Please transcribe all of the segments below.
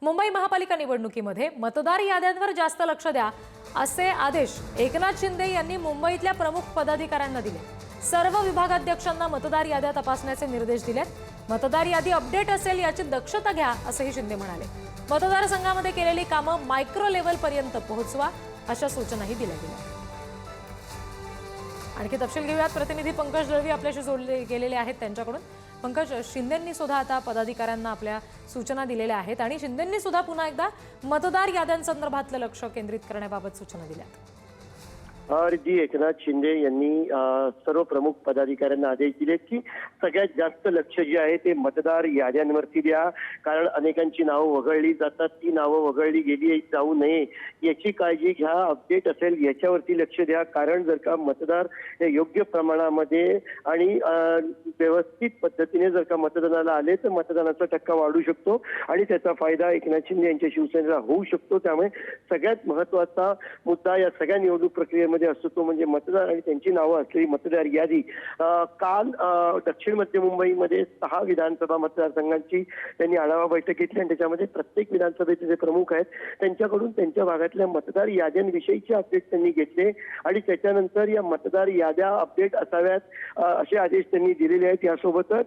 मुंबई महापालिका निवडणुकीमध्ये मतदार याद्यांवर जास्त लक्ष द्या असे आदेश एकनाथ शिंदे यांनी मुंबईतल्या प्रमुख पदाधिकाऱ्यांना दिले। सर्व विभागाध्यक्षांना मतदार याद्या तपासण्याचे निर्देश दिलेत। मतदार यादी अपडेट असेल याची दक्षता घ्या असेही शिंदे म्हणाले। मतदारसंघामध्ये केलेली कामं मायक्रो लेव्हल पर्यंत पोहोचवा अशा सूचनाही दिल्या गेल्या। आणखी तपशील घेऊयात, प्रतिनिधी पंकज दळवी आपल्याशी जोडले गेलेले आहेत त्यांच्याकडून। पंकज, शिंदेंनी सुद्धा आता पदाधिकाऱ्यांना आपल्या सूचना दिलेल्या आहेत आणि शिंदेंनी सुद्धा पुन्हा एकदा मतदार याद्यांसंदर्भातलं लक्ष केंद्रित करण्याबाबत सूचना दिल्यात। जी एकनाथ शिंदे यांनी सर्व प्रमुख पदाधिकाऱ्यांना आदेश दिले की सगळ्यात जास्त लक्ष जे आहे ते मतदार याद्यांवरती द्या, कारण अनेकांची नावं वगळली जातात, ती नावं वगळली गेली जाऊ नये याची काळजी घ्या। अपडेट असेल याच्यावरती लक्ष द्या, कारण जर का मतदार योग्य प्रमाणामध्ये आणि व्यवस्थित पद्धतीने जर का मतदानाला आले तर मतदानाचा टक्का वाढू शकतो आणि त्याचा फायदा एकनाथ शिंदे यांच्या शिवसेनेला होऊ शकतो। त्यामुळे सगळ्यात महत्त्वाचा मुद्दा या सगळ्या निवडणूक प्रक्रियेमध्ये असतो तो म्हणजे मतदार आणि त्यांची नावं असलेली मतदार यादी। काल दक्षिण मध्य मुंबईमध्ये 6 विधानसभा मतदारसंघांची त्यांनी आढावा बैठक घेतली आणि त्याच्यामध्ये प्रत्येक विधानसभेचे जे प्रमुख आहेत त्यांच्याकडून त्यांच्या भागातल्या मतदार याद्यांविषयीचे अपडेट त्यांनी घेतले आणि त्याच्यानंतर या मतदार याद्या अपडेट असाव्यात असे आदेश त्यांनी दिलेले आहेत। यासोबतच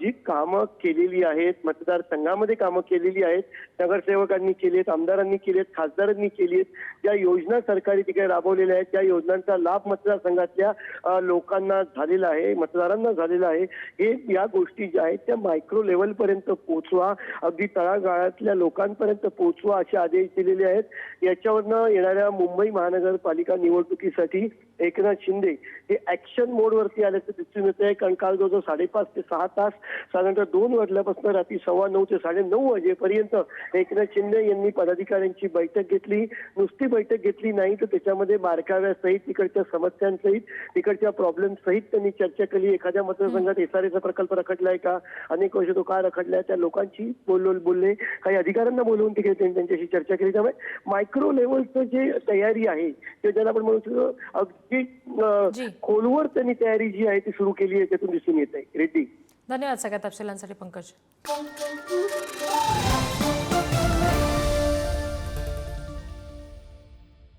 जी कामं केलेली आहेत, मतदारसंघामध्ये कामं केलेली आहेत, नगरसेवकांनी केली आहेत, आमदारांनी केली आहेत, खासदारांनी केली आहेत, ज्या योजना सरकारी तिकडे राबवलेल्या आहेत त्या योजनांचा लाभ मतदारसंघातल्या लोकांना झालेला आहे, मतदारांना झालेला आहे। हे या गोष्टी ज्या आहेत त्या मायक्रो लेव्हल पर्यंत पोहोचवा, अगदी तळागाळातल्या लोकांपर्यंत पोहोचवा असे आदेश दिलेले आहेत। याच्यावरनं येणाऱ्या मुंबई महानगरपालिका निवडणुकीसाठी एकनाथ शिंदे हे ऍक्शन मोडवरती आल्याचं दिसून येत आहे, कारण काल जवळजवळ 5.5 ते 6 तास साधारणतः 2 वाजल्यापासून रात्री 9:15 ते 9:30 वाजेपर्यंत एकनाथ शिंदे यांनी पदाधिकाऱ्यांची बैठक घेतली। नुसती बैठक घेतली नाही तर त्याच्यामध्ये बारकाव्यासहित तिकडच्या समस्यांसहित तिकडच्या प्रॉब्लेम सहित त्यांनी चर्चा केली। एखाद्या मतदारसंघात SRA चा प्रकल्प रखडलाय का, अनेक वर्ष तो का रखडलाय, त्या लोकांची बोलले, काही अधिकाऱ्यांना बोलवून तिकडे त्यांच्याशी चर्चा केली। त्यामुळे मायक्रो लेव्हलचं जे तयारी आहे ते ज्याला आपण म्हणू शकतो अगदी खोलवर त्यांनी तयारी जी आहे ती सुरू केली आहे, त्यातून दिसून येत आहे। रेड्डी, धन्यवाद सगळ्या तपशिलांसाठी पंकज।